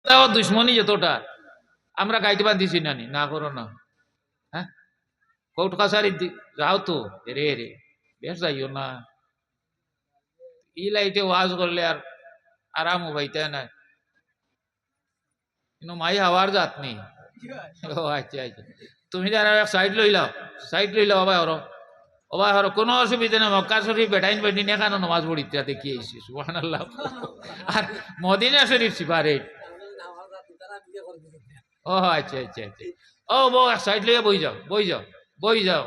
তাও দুশ্মনী যতটা আমরা গাইতে বান্ধিছি নানি না করো না, হ্যাঁ কোর্ট কাছারি যাও তো রে রে বেশ যাইও না, ই লাইটে ওয়াজ করলে আর আরাম হইতে না, কিন্তু মাই হওয়ার জাত নেই। ও আচ্ছা আচ্ছা, তুমি যারা সাইড লইলাও, সাইড লইলাও অবাই হরো, অবাই হরো, কোনো অসুবিধা নেই। মক্কা শরীফ বেটাইন বেটিন এখানে নমাজ পড়িতে দেখি আইসি সুবহানাল্লাহ। আর মদিনা শরীফ সিপারে, ও আচ্ছা আচ্ছা আচ্ছা, ও বউ সাইড লইয়া বই যাও, বই যাও, বই যাও।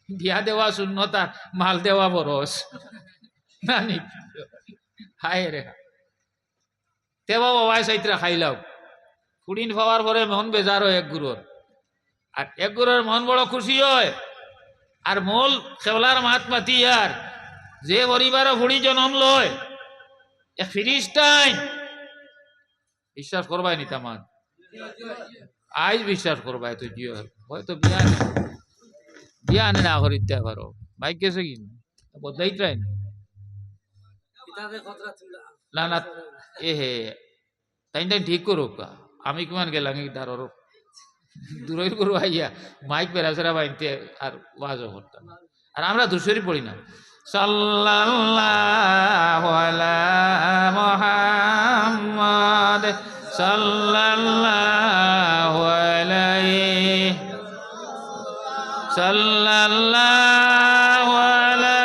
বিয়া দেওয়া শূন্যতা, মাল দেওয়া বরস নানি, হায় রে তেবা বাবাই সাইতরা খাইলাম। ফুড়িন খাওয়ার পরে মন বেজার হয় এক গুরুর, আর এক গুরুর মন বড় খুশি হয়। আর মূল খেবলার মাত মাতি আর যে পরিবারও ফুড়ি জন্ম লয় এক ফিরিস্টাইন বিশ্বাস করবাই নি তামান, আজ বিশ্বাস করবাই তো জিও হয়তো বিয়া আনে না করিতে পারো বাইক গেছে কি বদলাই ট্রাই না না, এ হে তাই তাই ঠিক করুক। আমি কিমান গেলাম তার দূরের করু আইয়া মাইক বেড়াছেরা বাইনতে আর ওয়াজও করতাম। আর আমরা দুশরি পড়ি না, সাল্লাল্লাহু আলা মুহাম্মাদ সাল্লাল্লাহু আলাইহি সাল্লাল্লাহু আলা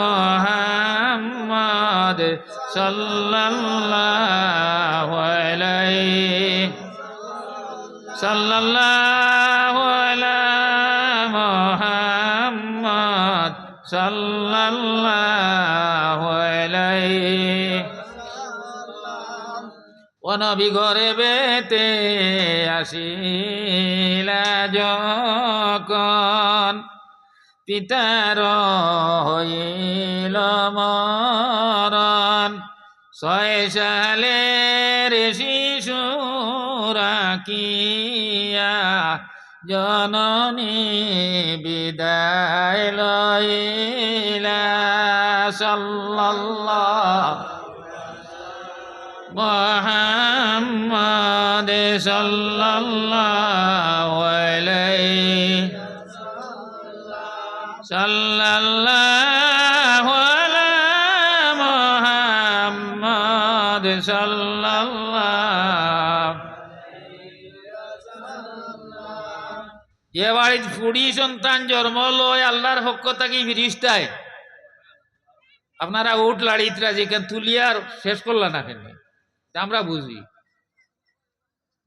মুহাম্মাদ সাল্লাল্লাহু আলাইহি সাল্লাল্লাহু আলা মুহাম্মাদ সাল্লাল্লাহু আলাইহি। ও নবী ঘরে বেতে আসিলা যখন পিতার হইল মরণ, 6 সালের শিশু রাখিয়া জননী বিদায় লইলা। সাল্লাল্লাহু মুহাম্মাদ সাল্লাল্লাহু আলাইহি সাল্লাল্লাহু আলা মুহাম্মাদ সাল্লাল্লাহু। যে বাড়ির ফুড়ি সন্তান জন্ম লয় আল্লাহর পক্ষ থাকি ফিরিস্তায়, আপনারা উঠ লাড়িতরা যেখানে তুলিয়া আর শেষ করলা না কেন আমরা বুঝি।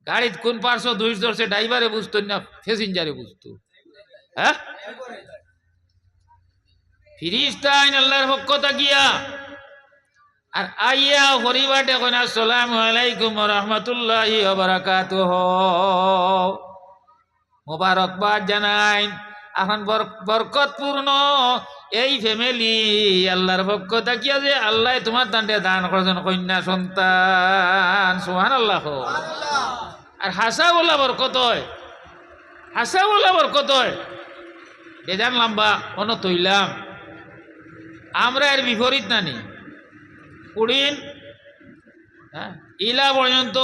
গাড়িত কোন পার্শ্ব দুই ধরছে ড্রাইভারে বুঝতো না প্যাসেঞ্জারে বুঝতো, হ্যাঁ ফিরিস্তাইন আল্লাহর পক্ষ থাকিয়া আর আইয়া পরিবারটা কোন আসসালামু আলাইকুম ওয়া রাহমাতুল্লাহি ওয়া বারাকাতুহু মোবারকবাদ জানাই। এখন বরকতপূর্ণ এই ফ্যামিলি আল্লাহর পক্ষ থাকিয়া যে আল্লাহ তোমার দান্ডে দান করছেন কন্যা সন্তান, সুবহানাল্লাহ। আর হাসা বলা বরকত হয়, হাসা বলা বরকত হয়। বেজান লম্বা অন তৈলাম আমরা এর বিপরীত নানি কুড়িন, হ্যাঁ ইলা পর্যন্ত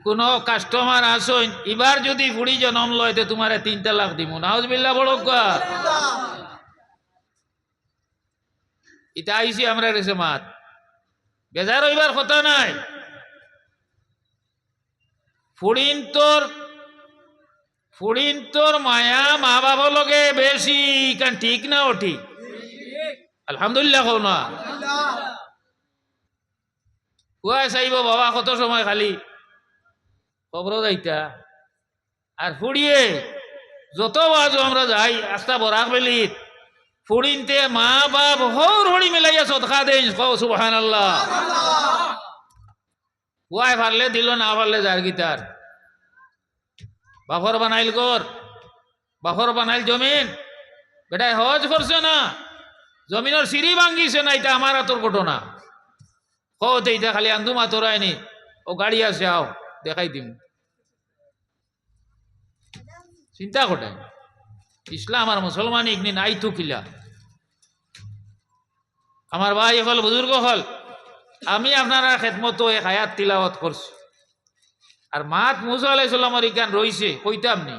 কোন কাস্টমার আসুন এবার যদি ফুড়ি জন্ম লয় তো তোমার 3 লাখ দিব, নাউজুবিল্লাহ বড় এটা আইসি আমরা রেসে মাত বেজার হইবার কথা নাই। ফুড়িন তোর মায়া মা বাবা লগে বেশি কান ঠিক না ও ঠিক? আলহামদুলিল্লাহ কও না কুয়া চাইব বাবা কত সময় খালি খবর যাইতা। আর ফুড়িয়ে যত বাজো আমরা যাই আস্তা বরাক বেলিত ফুড়িনতে মা বাপ হর হড়ি মিলাইয়া সদকা দেন, কও সুবহানাল্লাহ। কুয়ায় পারলে দিল না পারলে যার গিতার বাফর বানাইল গর, বাফর বানাইল জমিন, বেটায় হজ করছে না জমিনের সিঁড়ি ভাঙ্গিছে না, এটা আমার তোর ঘটনা। কত এইটা খালি আন্দু মাতরায়নি ও গাড়ি আছে আও দেখাই দিম, চিন্তা কটাই ইসলাম আর মুসলমান ইগনি নাই তো কিলা। আমার ভাই হল বুজুর্গ হল আমি আপনারা খেদমত এক আয়াত তিলাওয়াত করছি আর মাত মুসা আলাইহিস সালামের ইকান রইছে কইতাম নি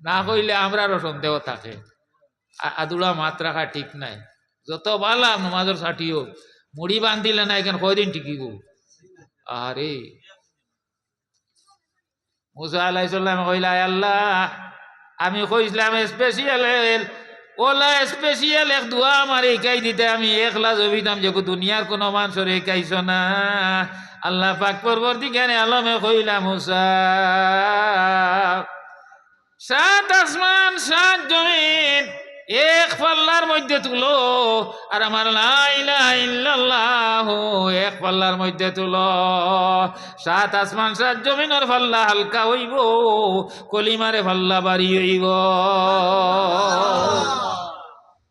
না কইলে আমরারও সন্দেহ থাকে আদুলা মাত রাখা ঠিক নাই যত বালা নমাজের ছাটিও মুড়ি বান্ধিলে না এখানে কয়দিন টিকিব আরে মুসা আলাইহিস সালাম কইলা আল্লাহ আমি কইছিলাম স্পেশাল ওলা স্পেশাল এক দোয়া আমার একাই দিতে আমি একলা জবিতাম যে দুনিয়ার কোনো মানুষের একাইছ না আল্লাহ পাক পরবর্তীকালে আলমে কইলা মুসা সাত আসমান সাত জমিন এক পাল্লার মধ্যে তুলো আর আমার লা ইলাহা ইল্লাল্লাহ এক পাল্লার মধ্যে তুলো সাত আসমান সাত জমিনের পাল্লা হালকা হইব কলিমারে পাল্লা বাড়ি হইব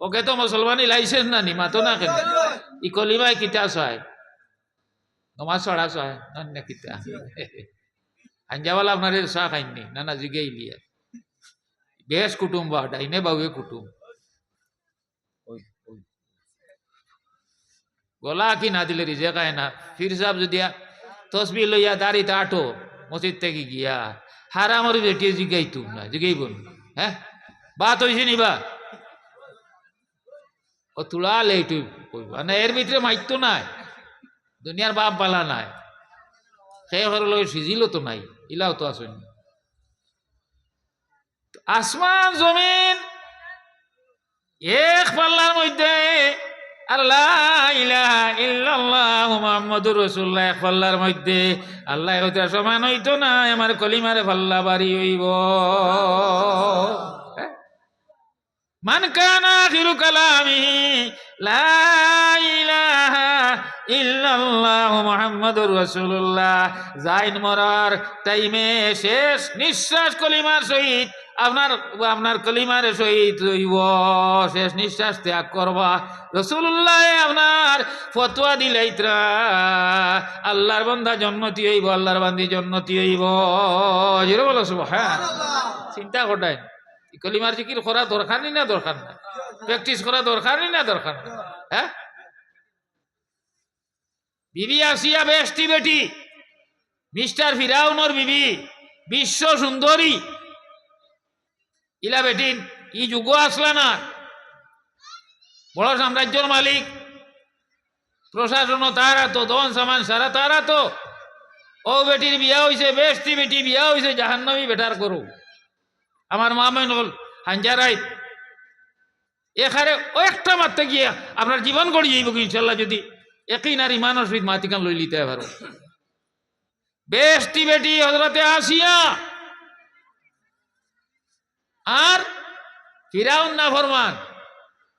ওকে তো মুসলমানি লাইসেন্স না নি মাতো না কেন ই কলিমায় কিতা চায় নমাজ ছড়া চায় না কিতা আঞ্জাওয়ালা আপনার চাহ খাইনি না না জিগেই লিয়া বেশ কুটুম বা ডাইনে বাউে কুটুম গলা কি না দিলে রিজে খায় না ফির সাহেব যদি তসবি লইয়া দাড়িতে আটো মসজিদ থেকে গিয়া হারামর বেটিয়ে জিগাই তুম না জিগাই বল হ্যাঁ বাত হয়েছে নি বা ও তুলা লেটু মানে এর ভিতরে মাইতো নাই দুনিয়ার বাপ বালা নাই সে ঘর লই সিজিল তো নাই ইলাও তো আসেন আসমান জমিন এক পাল্লার মধ্যে আল্লাহ ইলাহা ইল্লাল্লাহু মুহাম্মাদুর রাসূলুল্লাহ এক পাল্লার মধ্যে আল্লাহ হইতে সমান হইতো না আমার কলিমারে পাল্লা বাড়ি হইব মান কানা আখিরু কালামিহি লা ইলাহা ইল্লাল্লাহু মুহাম্মাদুর রাসূলুল্লাহ জাইন মরার টাইমে শেষ নিঃশ্বাস কলিমার সহিত আপনার কলিমার সহিত হইব শেষ নিঃশ্বাস ত্যাগ করবা রাসূলুল্লাহ আপনার ফতোয়া দিলাইত্রা আল্লাহর বান্দা জন্নতি হইব আল্লাহর বান্দি জন্নতি হইব জোরে বলো সুবহানাল্লাহ চিন্তা করেন কলিমার জিকির করা দরকার নি না দরকার না প্র্যাকটিস করা দরকার নি না দরকার না হ্যাঁ বিবি আসিয়া বেশটি বেটি মিস্টার ফিরাউনের বিবি বিশ্ব সুন্দরী ইলা বেটি ই যুগ আসলা না বড় সাম্রাজ্যর মালিক প্রশাসন তারা তো দন সামান সারা তারা তো ও বেটির বিয়া হইছে বেশটি বেটি বিয়া হইছে জাহান্নামী বেটার করো আমার মামেন হল হাঞ্জারাই এখানে ও একটা মারতে গিয়ে আপনার জীবন গড়ি যাইব ইনশাল্লাহ যদি একই নারী মানুষ মাতিকান লই লিতে পারো বেশটি বেটি হজরতে আসিয়া আর ফিরাউন না ফরমান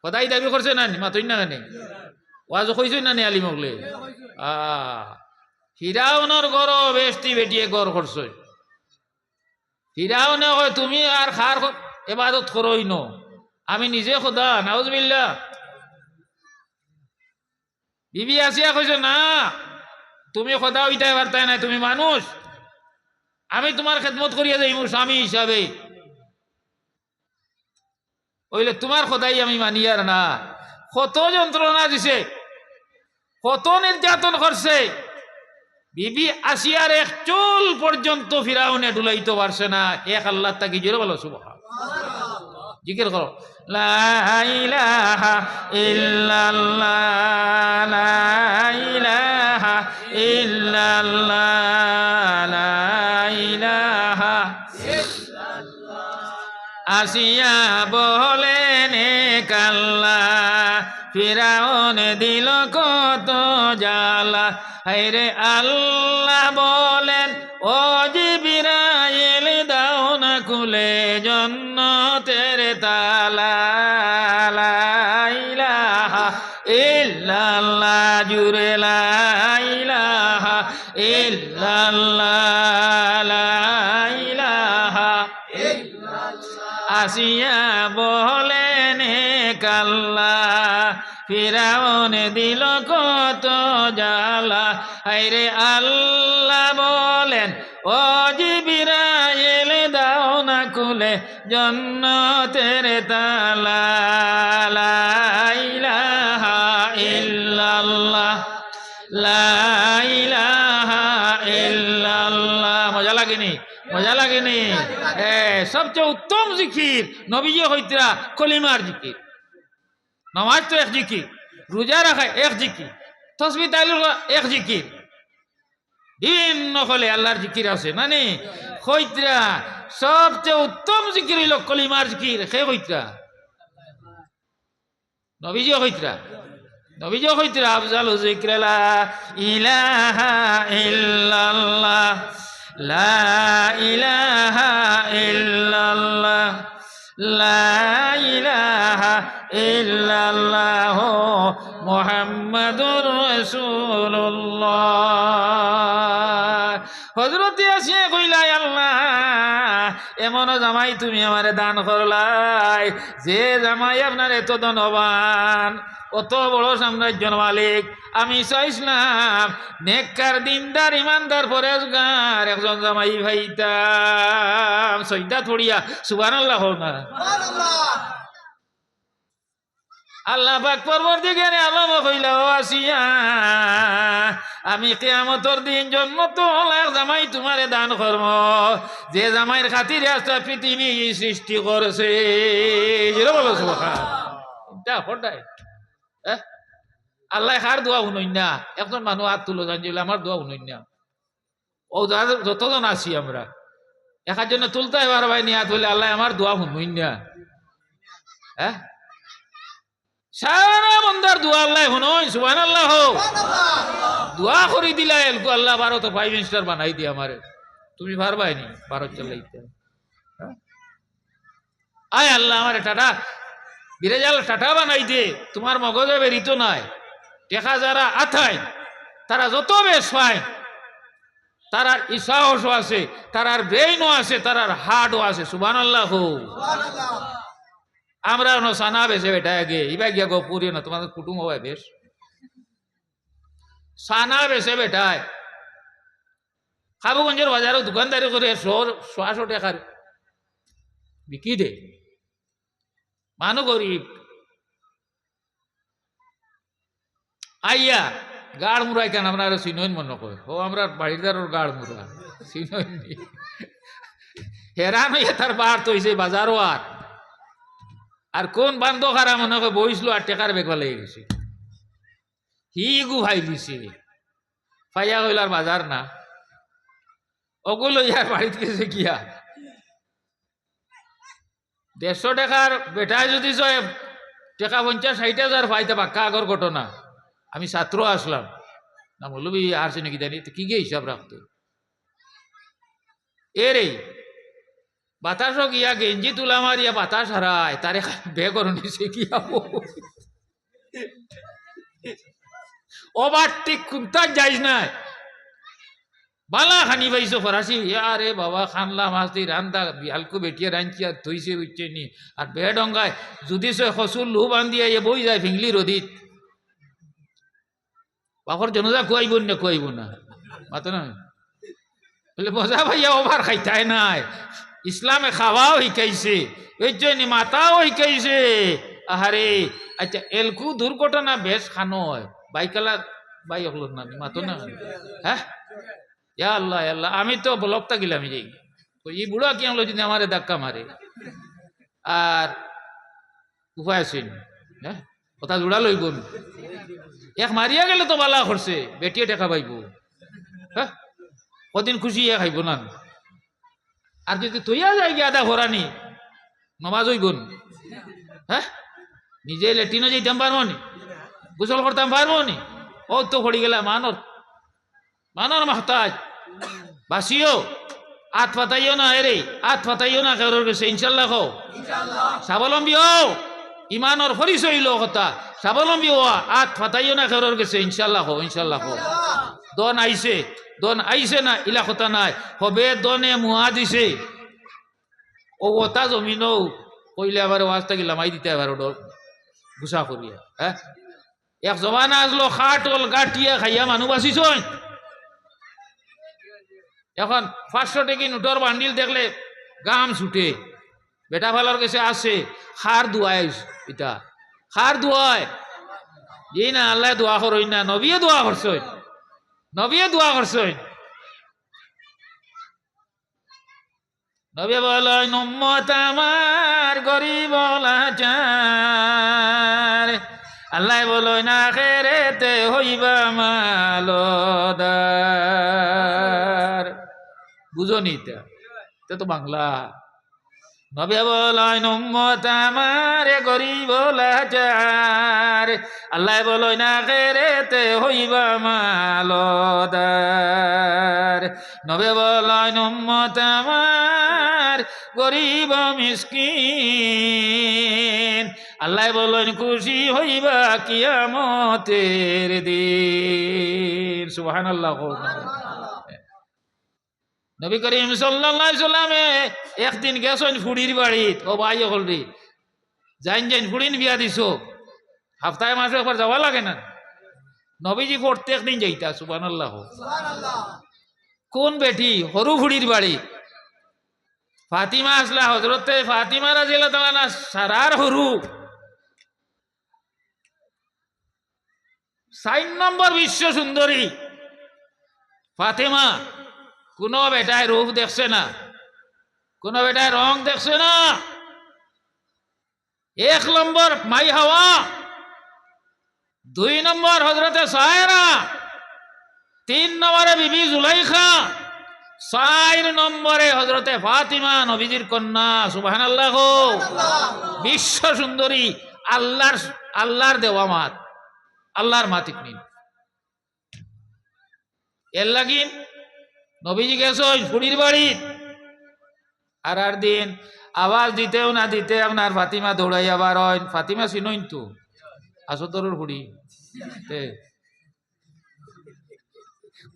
সদাই দাবি করছে না মাতই না কেন ওয়াজ কইছই না নি আলী মগলে ফিরাউনের গড় বেশটি বেটিয়ে গড় করছে ফিরাউনে কয় তুমি আর খার এবাদত করই ন আমি নিজে খোদা নাউজুবিল্লাহ বিবি আসিয়া কইছে না তুমি খোদা হইতে পারতাই না তুমি মানুষ আমি তোমার খেদমত করিয়া যাইব স্বামী হিসাবে ওইলে তোমার খোদাই আমি মানি আর না কত যন্ত্রণা দিছে কত নির্যাতন করছে বিবি আসিয়ার এক চুল পর্যন্ত ফিরাউনে ডুলাইতে পারছে না এক আল্লাহ তাকে জোরে বলো সুবহানাল্লাহ জিকির করো লা ইলাহা ইল্লাল্লাহ লা ইলাহা ইল্লাল্লাহ লা ইলাহা আসিয়া বলেন কাল্লা ফিরাউন দিল কত জ্বালা হায়রে আল্লাহ বলেন ও জিবরাইল দাও না খুলে জান্নাতের তালা লা ইলাহা ইল্লাল্লাহ জুরে লা ইলাহা ইল্লাল্লাহ লা ইলাহা আসিয়া বলেন কাল্লা ফিরাউন দিল কত জ্বালা হায়রে আল্লাহ বলেন ও জিবরাইল দাও না খুলে জান্নাতের তালা লা ইলাহা ইল্লাল্লাহ লা ইলাহা ইল্লাল্লাহ। মজা লাগেনি? মজা লাগেনি? সবচেয়ে উত্তম জিকির নবীজি হইতরা কলিমার জিকির। নামাজ তো এক জিকির, রোজা রাখা এক জিকির, তসবিহ তাহলিল এক জিকির, বিভিন্ন হলে আল্লাহর জিকির আছে মানে হইতরা সবচেয়ে উত্তম জিকির হইল কলিমার জিকির। সে হইতরা নবীজি হইতরা, নবীজি হইতরা আফজালু যিকরি লা ইলাহা ইল্লাল্লাহ, লা ইলাহা ইল্লাল্লাহ, লা ইলাহা ইল্লাল্লাহ মুহাম্মাদুর রাসূলুল্লাহ। হযরত আসিয়া কইলাই, আল্লাহ এমন জামাই তুমি আমারে দান করলাই, যে জামাই আপনার এত ধনবান, অত বড় সাম্রাজ্যের মালিক। আমি চাইছিলাম নেককার দিনদার ইমানদার পরেশগার একজন জামাই ভাইতাম। সইদা থড়িয়া সুবহানাল্লাহ হোক না। আল্লাহ পাক পরবর্তীকালে আলম কইলা, ও আসিয়া আমি কিয়ামতের দিন জন্মত এক জামাই তোমারে দান করব, যে জামাইয়ের খাতিরে আজকে পৃথিবী সৃষ্টি করেছে। যেটা বলো সুবহান আল্লাহ কার দোয়া শুনই না। একজন মানুষ হাত তুলো জানছিল, আমার দোয়া শুনই না। ও যতজন আছি আমরা একার জন্য তুলতে পারবাই নি হাত হইলে, আল্লাহ আমার দোয়া শুনই না। সারা বন্দার দোয়া আল্লাহ শুনই। সুবহানাল্লাহ। দোয়া করি দিলা এলকু আল্লাহ ভারত প্রাইম মিনিস্টার বানাই দিয়ে আমারে, তুমি পারবাই নি ভারত চালাইতে। আয় আল্লাহ আমার টাটা বিরেজাল টাটা বানাই দে, তোমার মগজে বেরিত নাই। টেকা যারা আথায় তারা যত বেশ পায়, তারার ইসাহসও আছে, তারার ব্রেইনও আছে, তারার হার্টও আছে। সুবহানাল্লাহ। আমরা সানা বেছে বেটা গে ইবা গিয়া গো পুরি না, তোমাদের কুটুম হয় বেশ সানা বেছে বেটায় খাবুগঞ্জের বাজারও দোকানদারি করে 100 টাকার বিকি দে। মানুষ গরিব আইয়া গাড় মুড়াই কেন আমরা চিনইন মনে কয়, ও আমরা বাড়িদারের গাড় মুড়া চিনইন হেরান হইয়া তার বার তো হয়েছে বাজারও আর কোন বান্ধ খারা মনে করে বইসলো আর টেকার বেগা লেগে গেছে। হি গু ভাই দিছে ফাইয়া হইল আর বাজার না, ওগুলো ইয়ার বাড়িতে গেছে কিয়া 150 টাকার বেটায় যদি টাকা 50-60 হাজার পাইতে পাক্কা আগর ঘটনা। আমি ছাত্র আসলাম না মৌলবি আসছে নাকি জানি তো কি গিয়ে হিসাব রাখতো এরে বাতাসও গিয়া গেঞ্জি তুলা মারিয়া বাতাস হারায় তারে বেগর নিছে গিয়া ওবার ঠিক কুন্তার যাইস নাই বালা খানি পাইছো ফরাসি আরে বাবা খানলা মাছ দিয়ে রান্দা বিয়ালকু বেটিয়ে রাঞ্চিয়া থইছে উঠছে নি আর বে ডঙ্গায় যদি সে খসুর লু বান্ধিয়া এ বই যায় ফিংলি রদিত বাপর জনজা খুয়াইব না খুয়াইব না মাতো না বলে মজা ভাইয়া ওভার খাইতাই নাই। ইসলামে খাওয়াও শিকাইছে, ওই জন্য মাতাও শিকাইছে। আহারে আচ্ছা এলকু দুর্ঘটনা বেশ খানো হয় বাইকালা বাই হল না মাতো না। হ্যাঁ ইয়া আল্লাহ আল্লাহ আমি তো বলকতা গেলাম যাই এই বুড়া কি হলো যদি আমারে ধাক্কা মারে আর উপায় আছে হ্যাঁ কথা জোড়া লইব এক মারিয়া গেলে তো বালা করছে বেটিয়ে টাকা পাইব। হ্যাঁ কদিন খুশি খাইব না আর যদি তৈয়া যায় গিয়ে আদা ঘোরানি নমাজ হইব। হ্যাঁ নিজে লেট্রিনও যাইতাম পারবো নি, গোসল করতাম পারবো নি, ও তো পড়ি গেলা মানর মানর মাহতাজ বাসিও আত পাতাইও না এরে আত পাতাইও না কারোর কাছে ইনশাল্লাহ কো স্বাবলম্বী হও ইমানর পরিচয় লো কথা স্বাবলম্বী হওয়া আত পাতাইও না কারোর কাছে ইনশাল্লাহ কো ইনশাল্লাহ কো দন আইছে না ইলা কথা নাই হবে দনে মুহা দিছে ও ওতা জমিনও কইলে আবার ওয়াজটা গেলাম আই দিতে আবার ওর গুসা করিয়া। হ্যাঁ এক জমানা আসলো খাটল গাটিয়া খাইয়া মানুষ বাঁচিছ। এখন 500 টাকি নোটর বান্ডিল দেখলে গাম ছুটে বেটা ফালার কাছে আসে খার দুয়াই এটা খার দুয়ায় এই না আল্লাহ দোয়া করই না নবীয়ে দোয়া করছে নবীয়ে দোয়া করছেন। নবী বলেন উম্মত আমার গরিব লাচার, আল্লাহ বলেন আখিরাতে হইবা মালদার। বুঝনি এটা তো বাংলা। নবী বলেন উম্মত আমার গরিব লাচার, আল্লাহ বলেন আখিরাতে হইবা মালদার। নবী বলেন উম্মত আমার গরিব মিসকিন, আল্লাহ বলেন খুশি হইবা কিয়ামতের দিন। সুবহানাল্লাহ। নবী করিম সাল্লাল্লাহু আলাইহি সাল্লামে একদিন গেছেন ফুড়ির বাড়িত। ও ভাই হল রে, যাইন যাইন ফুড়িন বিয়া দিছো, সপ্তাহে মাসে একবার যাওয়া লাগে না? নবীজি প্রত্যেক দিন যাইতা। সুবহানাল্লাহ। কোন বেটি? হরু ফুড়ির বাড়ি ফাতিমা আসলা। হজরতে ফাতিমা রাদিয়াল্লাহু তাআলা সারার হরু 4 নম্বর বিশ্ব সুন্দরী ফাতিমা। কোন বেটায় রূপ দেখছে না, কোন বেটায় রং দেখছে না। 1 নম্বর মাই হাওয়া, 2 নম্বর হজরতে সায়রা, 3 নম্বরে বিবি জুলাইখা, 4 নম্বরে হজরতে ফাতিমা নবীজির কন্যা। সুবহানাল্লাহ। বিশ্ব সুন্দরী, আল্লাহর দেওয়া মাত, আল্লাহর মাতিক নিন। এর লাগিন নবীজি গেছেন ফুড়ির বাড়ি। আর দিন আওয়াজ দিতেও না দিতে আপনার ফাতিমা দৌড়াইয়া বার হয়। ফাতিমা চিনইন তো, আসতরুর ফুড়ি।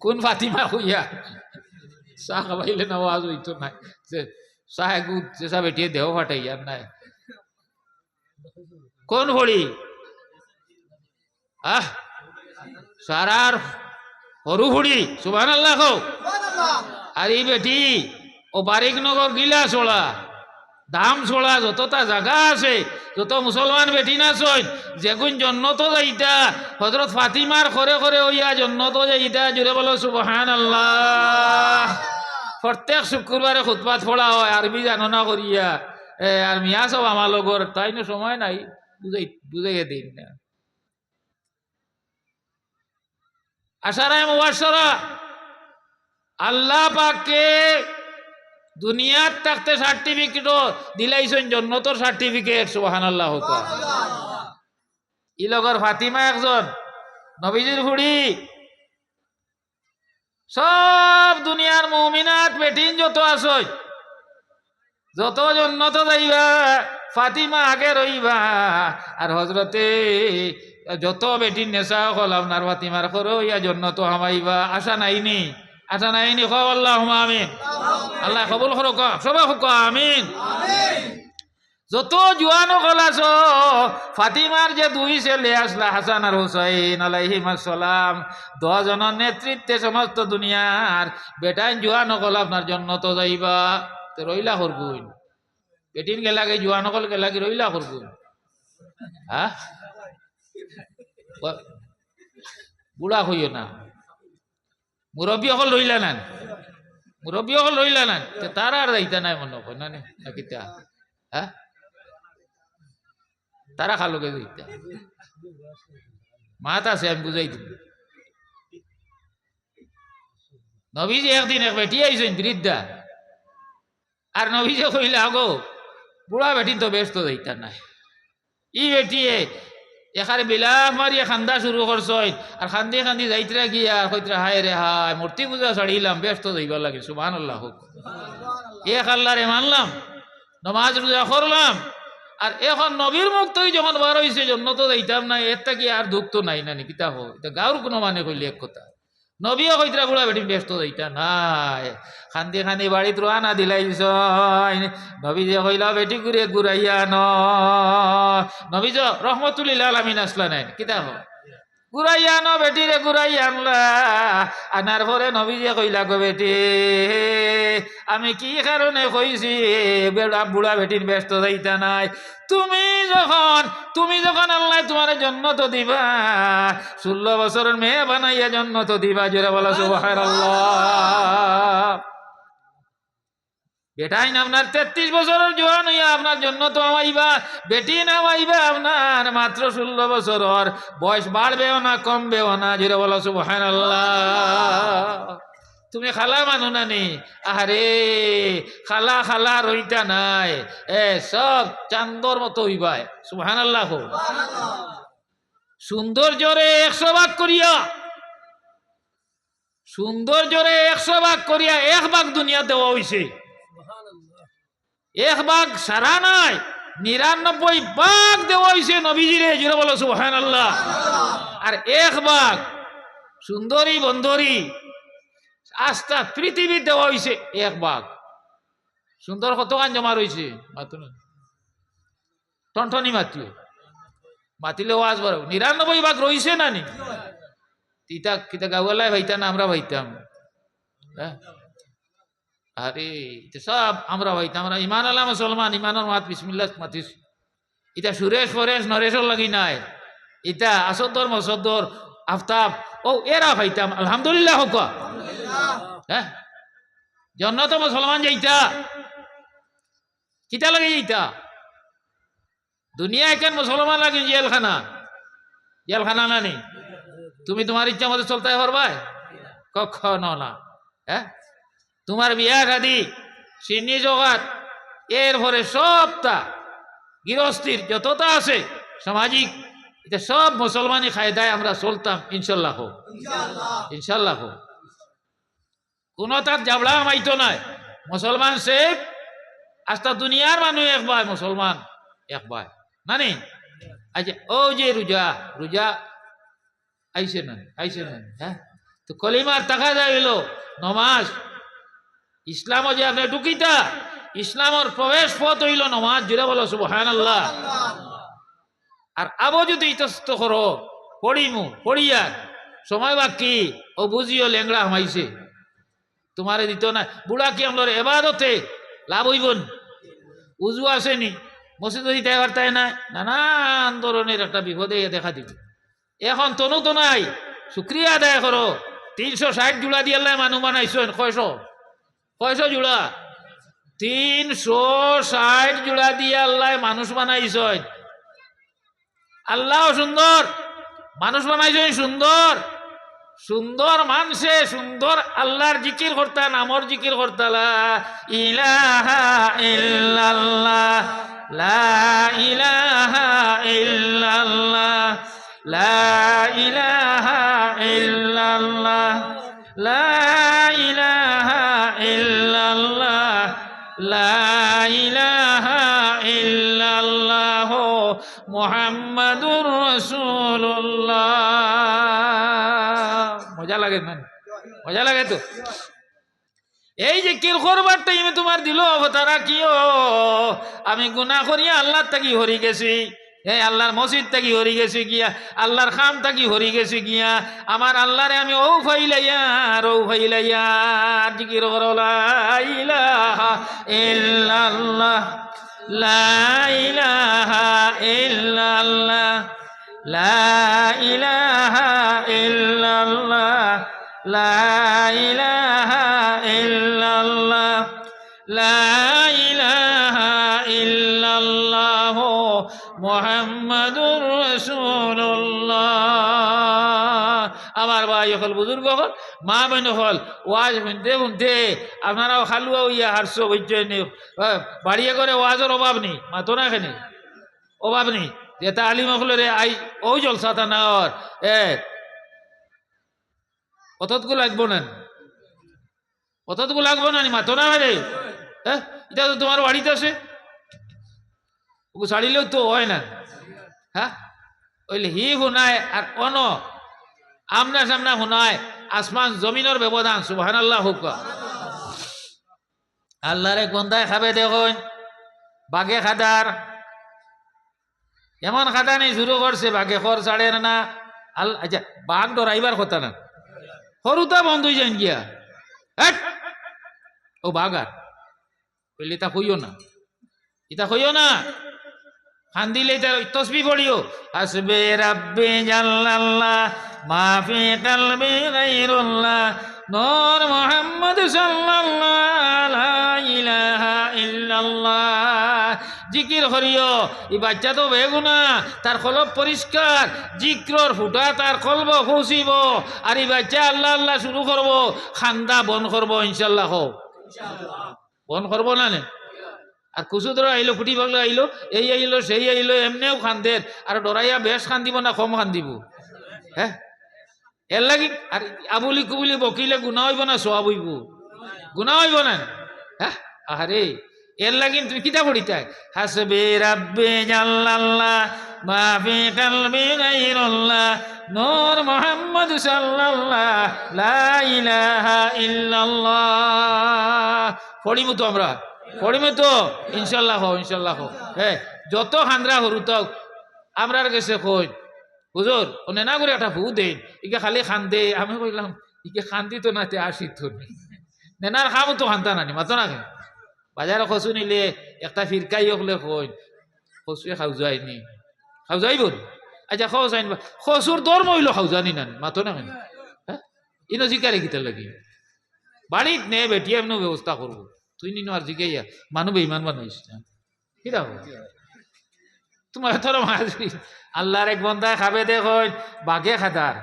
কোন ফাতিমা হইয়া চাহ খাবাইলে না আওয়াজ হইতো নাই যে চাহ গুদ চেষা বেটিয়ে দেহ ফাটাই আর নাই। কোন ফুড়ি? সারার হরু ফুড়ি। সুবহানাল্লাহ। আর এই বেটি ও বারিকনগর গিলা ছোড়া, দাম ছোড়া, যতটা জায়গা আছে, যত মুসলমান বেটি না ছয়, যেগুন জন্নত যাইতা হজরত ফাতিমার ঘরে ঘরে হইয়া জন্নত যাইতা। জুড়ে বলো সুবহানাল্লাহ। প্রত্যেক শুক্রবারে খুতবাত পড়া হয়, আরবি জানো না করিয়া। আর মিয়া সব আমার লগর, তাই না সময় নাই বুঝাইয়া দিন না। আশারায় মুবাশশারা, আল্লাহ পাককে দুনিয়ার থাকতে সার্টিফিকেট দিলাইছেন, জন্নতর সার্টিফিকেট। সুবহানাল্লাহ। ই লগর ফাতিমা একজন নবীজির ফুড়ি। সব দুনিয়ার মুমিনাত বেটিন যত আসই, যত জন্নত যাইবা ফাতিমা আগে রইবা। আর হজরতে যত বেটিন নেশা হল আপনার ফাতিমার করো ইয়া জন্নত হামাইবা। আশা নাইনি, আশা নাইনি। খ আল্লাহুম্মা আমিন। আল্লাহ কবুল করো, সবাই হোক আমিন। যত জুয়ানো গলাছ ফাতিমার যে 2 ছেলে আসলা হাসান আর হুসাইন আলাইহিমাস সালাম, 10 জনের নেতৃত্বে সমস্ত দুনিয়ার বেটাইন জুয়ানো গল আপনার জন্নত যাইবা। তো রইলা হরগুন বেটিন গেলাগে, জুয়ানো গল গেলাগে, রইলা হরগুন। হ্যাঁ, বুড়া হইও না। মুরব্বী অকল রইলা না, মুরব্বী অকল রইলা না, তারা আর যাইতা নাই মনে হয় না নাকিতা। হ্যাঁ, তারা খালোকে যাইতা মাত আছে, আমি বুঝাই দিব। নবীজি একদিন এক বেটি আইছেন বৃদ্ধা। আর নবীজি কইলে আগো বুড়া বেটি তো ব্যস্ত যাইতা নাই। ই বেটিয়ে এখানে বিলাপ মারিয়া খান্দা শুরু করছই। আর খান্দি খান্দি যাইতরা গিয়া কইতরা হায় রে হায়, মূর্তি পূজা ছাড়িলাম, ব্যস্ত যাইবার লাগে। সুবহানাল্লাহ। এক আল্লাহরে মানলাম, নমাজ রোজা করলাম, আর এখন নবীর মুখ তুই যখন বার হয়েছে জন্নত যাইতাম না, এর কি আর দুঃখ তো নাই না কিতা হয়। গাঁর কোনো মানে কইলে এক কথা। নবীও কইতরা বুড়া বেটি ব্যস্ত যাইতা নাই। খান্দি খান্দি বাড়িত রানা দিলাইছ। নবী যে কইলা বেটি ঘুরে ঘুরাইয়া ন। নবী যে রহমতুল্লিল আলামিন আসলা নাই কিতা হয়। ঘুরাই আনো বেটি রে, ঘুরাই আনলা। আনার পরে নবীজি কইলা, গো বেটি, আমি কি কারণে কইছি বেড়া বুড়া বেটির ব্যস্ত যাইতা নাই? তুমি যখন আল্লাহ তোমার জন্য তো দিবা, 16 বছরের মেয়ে বানাইয়া জন্য তো দিবা। জোরে বলা সুবহানাল্লাহ। বেটাই না আপনার 33 বছরের জোয়ান হইয়া আপনার জন্য তো আমাইবা, বেটি না আমাইবা আপনার মাত্র 16 বছরের বয়স, বাড়বেও না কমবেও না। জোরে বলা সুবহানাল্লাহ। তুমি খালা মানো না নি? আরে খালা খালা রইতা নাই, সব চান্দর মতো হইবাই। সুবহানাল্লাহ। সৌন্দর্যরে 100 ভাগ করিয়া, সৌন্দর্যরে 100 ভাগ করিয়া 1 ভাগ দুনিয়া দেওয়া হইছে। 1 ভাগ সারা নাই, 99 ভাগ দেওয়া হইছে নবীজিরে। জোরে বলো সুবহানাল্লাহ। আর 1 ভাগ সুন্দরী বন্দরী আস্থা পৃথিবী দেওয়া হইছে। 1 ভাগ সুন্দর কতখান জমা রয়েছে? টনটনি মাতিও, মাতিলে ওয়াজ বড়। 99 ভাগ রয়েছে না নি? তিতা কিতা গাওয়ালায় ভাইতা না আমরা ভাইতাম? আরে সব আমরা ভাইতাম। আমরা ইমান আল্লাহ মুসলমান, ইমানের মাত বিসমিল্লাহ মাতিস। ইটা সুরেশ ফরেশ নরেশর লাগি নাই, ইটা আসদর মসদর আফতাব ও এরা ভাইতাম। আলহামদুলিল্লাহ হোক। হ্যাঁ, জন্নত মুসলমান যাইতা কিতা লাগে? যাইতা দুনিয়া এখন মুসলমান লাগে জেলখানা। জেলখানা না নি? তুমি তোমার ইচ্ছা মতো চলতে পারবাই? কখনো না। হ্যাঁ, তোমার বিয়া শাদী সিন্নি জগাত এরপরে সবটা গৃহস্থির যতটা আছে সামাজিক, এটা সব মুসলমানি কায়দায় আমরা চলতাম। ইনশাল্লাহ হোক, ইনশাল্লাহ হোক। কোনো তার জাবড়া মাইতো নাই। মুসলমান শেখ আস্তা দুনিয়ার মানুষ একবার মুসলমান একবার না নি? আচ্ছা, ও যে রোজা, রোজা আইসে না? আইসে না? হ্যাঁ, তো কলিমার টাকা যাইল নমাজ। ইসলামও যে আপনি ঢুকিতা, ইসলামের প্রবেশ পথ হইল নমাজ। জুড়ে বলো সুবহানাল্লাহ। আর আবো যদি ইতস্ত করো পড়িমু, পড়িয়ার সময় বাকি ও বুঝিও লেংড়া হামাইছে, তোমারে দিত না। বুড়া কি আমলোর এবাদতে লাভ হইবন? উজু আসেনি, মসজিদ দিতে পারতায় না, নানান ধরনের একটা বিপদে দেখা দিবে। এখন তনু তো নাই, শুক্রিয়া আদায় করো। 360 জোড়া দিয়ে আল্লাহ মানুষ বানাইছেন। কয়শো জোড়া? 360 জোড়া দিয়ে আল্লাহ মানুষ বানাইছেন। আল্লাহ সুন্দর মানুষ বানাইছেন, সুন্দর সুন্দর মানুষে সুন্দর আল্লাহর জিকির করতা, নামর জিকির করতা। লা ইলাহা ইল্লাল্লাহ, লা ইলাহা ইল্লাল্লাহ, লা ইলাহা ইল্লাল্লাহ, লা ইলাহা ইল্লাল্লাহ, লা ইলাহা ইল্লাল্লাহ মুহাম্মাদুর রাসূলুল্লাহ। মজা লাগে না? মজা লাগে তো। এই যে কিল করবার টাইমে তোমার দিল তারা কিও আমি গুনাহ করিয়া আল্লাহর তাকি হরি গেছি, আল্লাহর মসজিদ তাকি হরি গেছি গিয়া, আল্লাহর খাম তাকি হরি গেছি গিয়া, আমার আল্লাহরে আমি ও ফাইলাইয়া জিকির করো লা ইলাহা ইল্লাল্লাহ, লা ইলাহা ইল্লাল্লাহ, লা ইলাহা ইল্লাল্লাহ, লা ইলাহা ইল্লাল্লাহ, লা ইলাহা ইল্লাল্লাহ মুহাম্মাদুর রাসূলুল্লাহ। আমার ভাই হল, বুজুর্গ হল, মা বোন হল, ওয়াজ শুনতে শুনতে আপনারাও খালুয়া হইয়া হারছো বুঝছেন। বাড়িয়ে করে ওয়াজের অভাব নেই, মাতো না এখানে অভাব নেই। যে তালিম হলে আই ও জলসা তা না কতগুলো লাগবো না, কতগুলো লাগবো না মাতো না ভাই। হ্যাঁ, এটা তো তোমার বাড়িতে আছে, ওকে ছাড়িলেও তো হয় না। হ্যাঁ, ওইলে হি শুনায় আর অন আমনা সামনা শুনায়, আসমান জমিনের ব্যবধান। সুবহানাল্লাহ হুক। আল্লাহরে গন্ধায় খাবে দেখুন, বাঘে খাদার এমন খাদানি শুরু করছে, বাঘে খর ছাড়ে না, আচ্ছা বাঘ ডরাইবার কথা না, সৰুতা বন্ধ হয়ে যান গিয়া হেট, ও বাঘ আর বললে তা হইও না, এটা হইও না, খান্দিলে তার তসবি পড়িও, হাসবে রাব্বি জাল্লাল্লাহ মা ফি কলবি গায়রুল্লাহ নূর মুহাম্মদ সাল্লাল্লাহু লা ইলাহা ইল্লাল্লাহ। জিকির করিও, এই বাচ্চা তো বেগুনা, তার কলব পরিষ্কার, জিক্রর ফুটা তার কলব খুশিব, আর এই বাচ্চা আল্লাহ আল্লাহ শুরু করব, খান্দা বন করব ইনশাল্লাহ, হোক বন করব না নে। আর কুচু ধরো আইলো, কুটি পাগলা আইলো, এই আইলো সেই আইলো, এমনিও খান্দের, আর ডরাইয়া বেশ খান্দিব না কম খান্দিব, হ্যাঁ এর লাগি। আর আবুলি কুবুলি বকিলে গুণা হইব না সোয়াব হইব, গুণা হইব না, হ্যাঁ আরে এর লাগি তুমি কিতা পড়িতাই, হাসবে রাব্বি জাল্লাল্লাহ মা ফি কলবি গায়রুল্লাহ নূর মুহাম্মদ সাল্লাল্লাহু লা ইলাহা ইল্লাল্লাহ। পড়িমু তো আমরা, পড়িমু তো ইনশাল্লাহ, হো ইনশাল্লাহ হো। হ্যাঁ যত খান্দ্রা হরু তাও আমরার গেছে কই হুজুর ও নেনা করে একটা ফু দেন, ইকে খালি খান্দে, আমি কইলাম ইকে খান্দি তো না, আসি তো নেনার খামো তো খান্তা নানি মাতো না, বাজারে খসু নিলে একটা ফিরকাই হলে কই খসুয়ে খাও যায়নি, খাও যাইব, আচ্ছা খাও যাইন, খসুর দর মহিল খাও জানি না মাতো না, হ্যাঁ ইনো জিকারে গীতা লাগি বাড়িত নে বেটি এমন ব্যবস্থা করবো, তুই নিনো আর জিগাইয়া মানুষ বেইমান বানাইস না, কি দেখো তোমার তোর মাঝি আল্লাহর এক বন্ধায় খাবে দেখো বাঘে খাতার,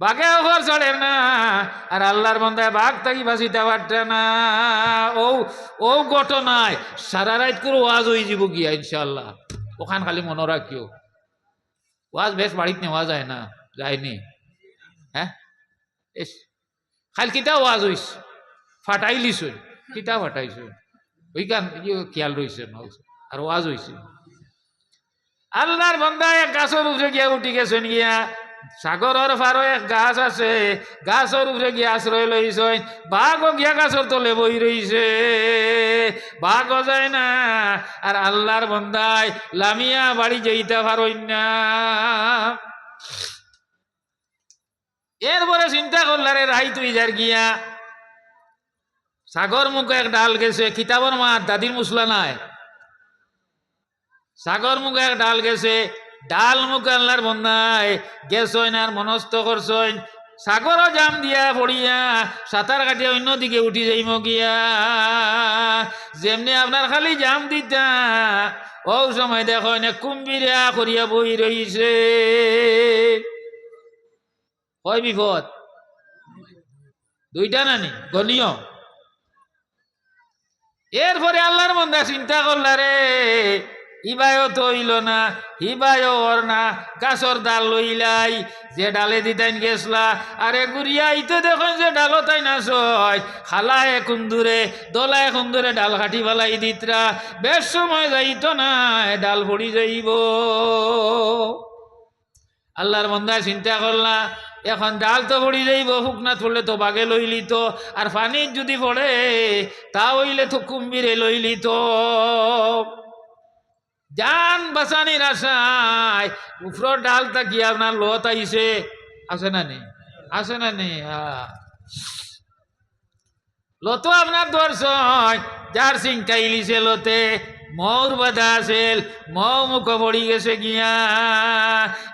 বাঘে ওপর চড়ে না, আর আল্লাহর বন্ধায় বাঘ থাকি বাঁচিতে পারতে না। ও ও ঘটনায় সারা রাত করে ওয়াজ হয়ে যাব গিয়া ইনশাল্লাহ, ওখান খালি মনে রাখিও, ওয়াজ বেশ বাড়িতে নেওয়া যায় না, যায়নি, হ্যাঁ এস খাল কিতা ওয়াজ হইস ফাটাইলিস, কিতা ফাটাইছ ওইখান খেয়াল রয়েছে আর ওয়াজ হয়েছে। আল্লাহর বান্দা এক গাছের উপরে গিয়া উঠি গেছেন গিয়া, সাগরের ফারো এক গাছ আছে, গাছের উপরে গিয়া আশ্রয় লইছেন, বাঘও গিয়া গাছের তলে বই রইছে, বাঘও যায় না, আর আল্লাহর বান্দায় লামিয়া বাড়ি যাইতে পারইন না। এরপরে চিন্তা করলারে রাই তুই যার গিয়া সাগর মুখে এক ডাল গেছে, কিতাবর মা দাদির মুসলা নাই, সাগর মুখে এক ডাল গেছে, ডাল মুখে আল্লাহর বন্ধায় গেছইন আর মনস্থ করছইন, সাগরও জাম দিয়া পড়িয়া সাঁতার কাটিয়া অন্যদিকে উঠি যাইম গিয়া, যেমনি আপনার খালি জাম দিতা ও সময় দেখো কুম্ভীরা করিয়া বই রইছে, কয় বিপদ দুইটা নানি গনিও। এরপরে আল্লাহর বন্দা চিন্তা করলারে ইবায়ও তো হইল না, হিবায়ও ওর না, গাছর ডাল লইলাই, যে ডালে দিতাইন গেছলা, আরে গুড়িয়া ইতো দেখুন যে ডালো তাই না সয়, খালায় কুন্দুরে দোলায় কুন্দুরে ডাল কাটি ফেলাই দিতরা, বেশ সময় যাইত না, ডাল পড়ি যাইব। আল্লাহর বন্দা চিন্তা করলা এখন ডাল তো পড়ি যাইব, শুকনা থলে তো বাগে লইলি তো, আর পানির যদি পড়ে তা হইলে তো কুম্ভীরে লইলি তো, জান বাঁচানির আশায় উপর ডাল তাকিয়ে আপনার লত আইছে, আছে না নেই, আছে না নেই, লত আপনার দর্শন যার সিংকাইলিছে লতে মৌর বাধা আছিল, মৌ মুখ পড়ি গেছে গিয়া,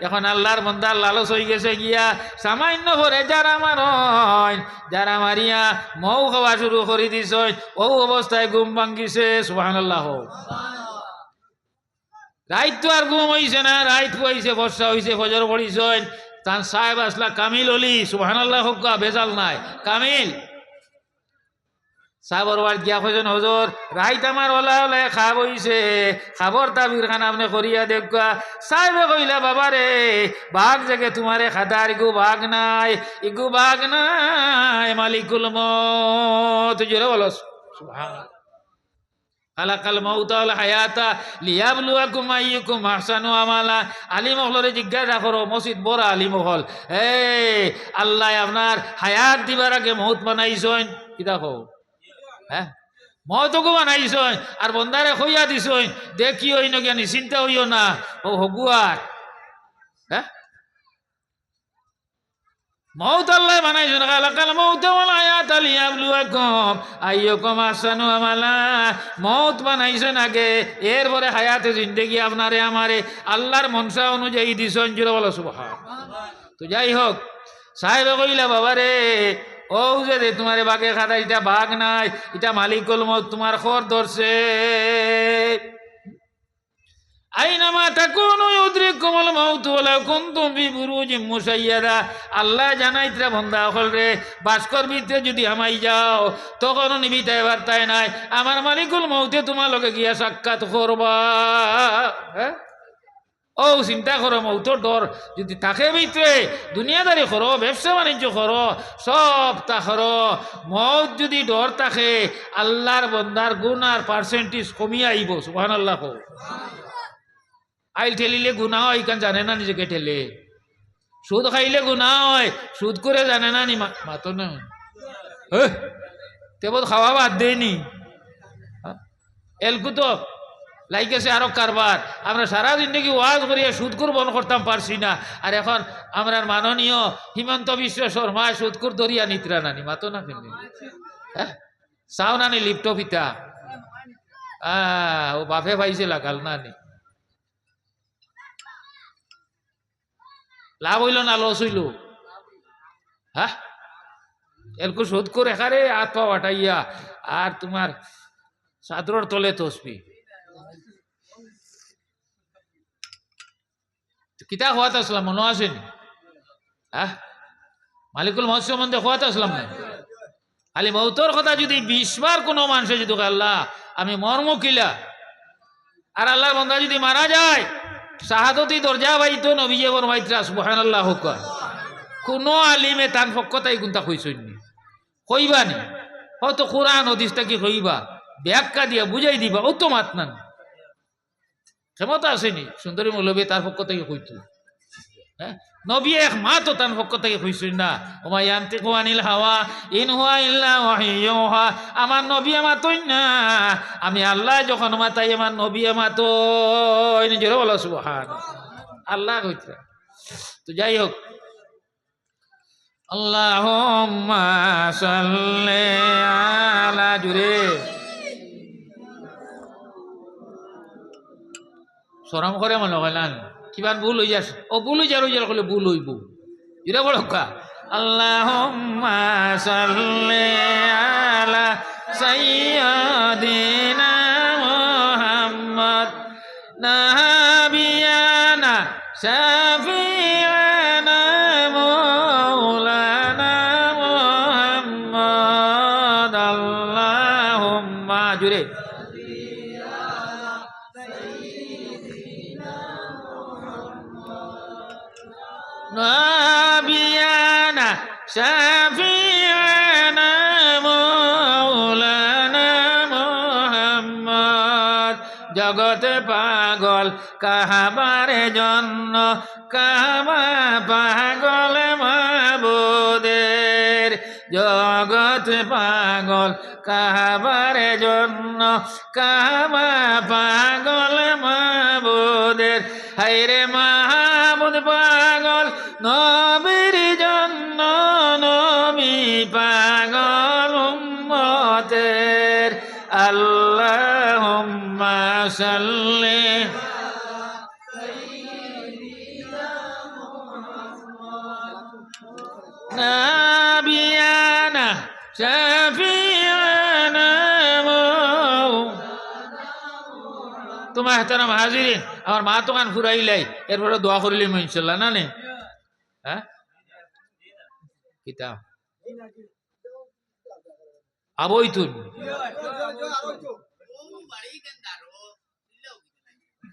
এখন আল্লাহর বন্দার লালচ হয়ে গেছে গিয়া, সামান্য করে যারা মারন, যারা মারিয়া মৌ খাওয়া শুরু করে দিছ, ও অবস্থায় ঘুম ভাঙ্গিছে, সুবহানাল্লাহ। রাইত তো আর ঘুম হইছে না, রাইত হইছে, বর্ষা হইছে, ফজর পড়িছ, তার সাহেব আসলা কামিল হলি, সুবহানাল্লাহ হোক, ভেজাল নাই, কামিল সাহেবর বাড়ি গিয়া কইছেন হজর রাইত আমার ওলা ওলা খাব হইছে, খাবর তাবির খান আপনি করিয়া দেখা। সাহেবে কইলা বাবা রে বাঘ জেগে তোমারে খাদার, ইগু বাঘ নাই, ইগু বাঘ নাই, মালিকুল মত, জোরে বলো সুবহানাল্লাহ। খালাকাল মাউতা ওয়াল হায়াতা লিয়াবলুয়াকুম আইয়ুকুম আহসানু আমালা। আলিম হলরে জিজ্ঞাসা করো, মসজিদ বড় আলিম হল, হে আল্লাহ আপনার হায়াত দিবার আগে মৌত বানাইছেন, কি দেখো হ্যাঁ মতকো বানাইছেন, আর বন্দারে খইয়া দিছেন, দেখি হই না জ্ঞানী চিন্তা হইও না, ও হগুয়ার হ্যাঁ, মৌত আল্লাহ বানাইছেন, খালাকাল মৌত ওয়াল হায়াতা লিয়াবলুয়াকুম আইয়ুকুম আহসানু আমালা। মৌত বানাইছেন আগে, এরপরে হায়াতে জিন্দেগি আপনারে আমারে আল্লাহর মনসা অনুযায়ী দিছেন। জোরে বলো সুবহান। তো যাই হোক, সাহেব কইলা বাবা রে, ও যে তোমার বাগে খাতা, এটা বাঘ নাই, এটা মালিকুল মৌত তোমার খর ধরছে। আইনামা তাকুনু ইউদরিকুমুল মাউত ওয়ালাউ কুনতুম ফি বুরুজিম মুশাইয়াদা। আল্লাহ জানাইতরা বান্দা হল রে, ভাস্কর ভিতরে যদি আমাই যাও তখনও নিবিতে বার্তায় নাই, আমার মালিকুল মৌতে তোমার লগে গিয়া সাক্ষাৎ করবা। হ্যাঁ, ও চিন্তা করো, মৌতর ডর যদি থাকে ভিতরে, দুনিয়াদারি করো, ব্যবসা বাণিজ্য করো, সব তা করো, মৌত যদি ডর থাকে, আল্লাহর বন্দার গুনার পার্সেন্টেজ কমিয়ে আইব। সুবহানাল্লাহ। আইল ঠেলিলে গুনাহ হয়, কান জানে না নিজেকে ঠেলে। সুদ খাইলে গুনাহ হয়, সুদ করে জানে না নি মাতো না, তেবত খাওয়া বাদ দেয়নি। এলকু তো লাইকেছে আরো কারবার। আমরা সারা জিন্দগি ওয়াজ করিয়া সুদকুর বন করতাম পারছি না, আর এখন আমরা মাননীয় হিমন্ত বিশ্ব শর্মা সুদকুর ধরিয়া নিত্রা নানি মাতো না ফেলে। হ্যাঁ, চাও নানি লিপ্ট পিতা, ও বাপে পাইছে লাগাল নানি। লাভ হইল না লস হইল? হ্যাঁ, এলকু শোধ করে এখারে হাত পা বাটাইয়া আর তোমার চাদর তলে তসবি কিতা খোয়াত আসলাম মনে আসেনি? হ্যাঁ, মালিকুল মহৎ সম্বন্ধে খোয়াত আসলাম না। খালি মৌতর কথা যদি 20 বার কোনো মানুষে যদি আল্লাহ আমি মর্মকিলা, আর আল্লাহর বান্দা যদি মারা যায়, শাহাদতি দরজা বাইতো নবীজে ফরমাইতরা সুবহানাল্লাহ হুক। কোন আলিমে তান পক্ষতাই গুনতা কইছনি, কইবা নি, হয়তো কোরআন হাদিসটা কি কইবা, ব্যাখ্যা দিয়া বুঝাই দিবা, ও তো মাত না ক্ষমতা আসেনি। সুন্দরী মৌলবী তার পক্ষ থেকে কইতো, হ্যাঁ, নবী এক মা তো তার পক্ষ থেকে কইছেন না, ওমা ইয়ান্তিকু আনিল হাওয়া ইন হুয়া ইল্লা ওয়াহিয়ুহা। আমার নবী মাতই না, আমি আল্লাহ যখন মাতাই আমার নবী মাতই। জোরে বলো সুবহান আল্লাহ কইতরা। তো যাই হোক, আল্লাহুম্মা সাল্লি আলা, জুরে সরম করে মনে কইলান কিমান ভুল হই যাস, ও ভুল হই যার কলে ভুল হইব। জুরে বলো কা, আল্লাহুম্মা সাল্লি আলা সাইয়্যিদিনা মুহাম্মদ নাবিয়ানা শাফিআনা মাওলানা মুহাম্মদ। আল্লাহুম্মা, জুরে নাবিয়ানা শাফিআনা মাওলানা মুহাম্মদ। জগতে পাগল কাহাবার জন্য, কাবা পাগল মাবুদের। জগত পাগল কাহাবার জন্য, কাবা পাগল মাবুদের। হায়রে মাহমুদ পাগল নবীর জন্য, নবী পাগল উম্মতের। আল্লাহুম্মা সাল্লি নাবিয়ানা শাফিআনা। তোমার এহতারাম হাজিরিন, আমার মা তো কান ফুরাইলাই, এরপরে দোয়া করিলি ইনশাল্লাহ না নে। হ্যাঁ, কিতাব আবই তুন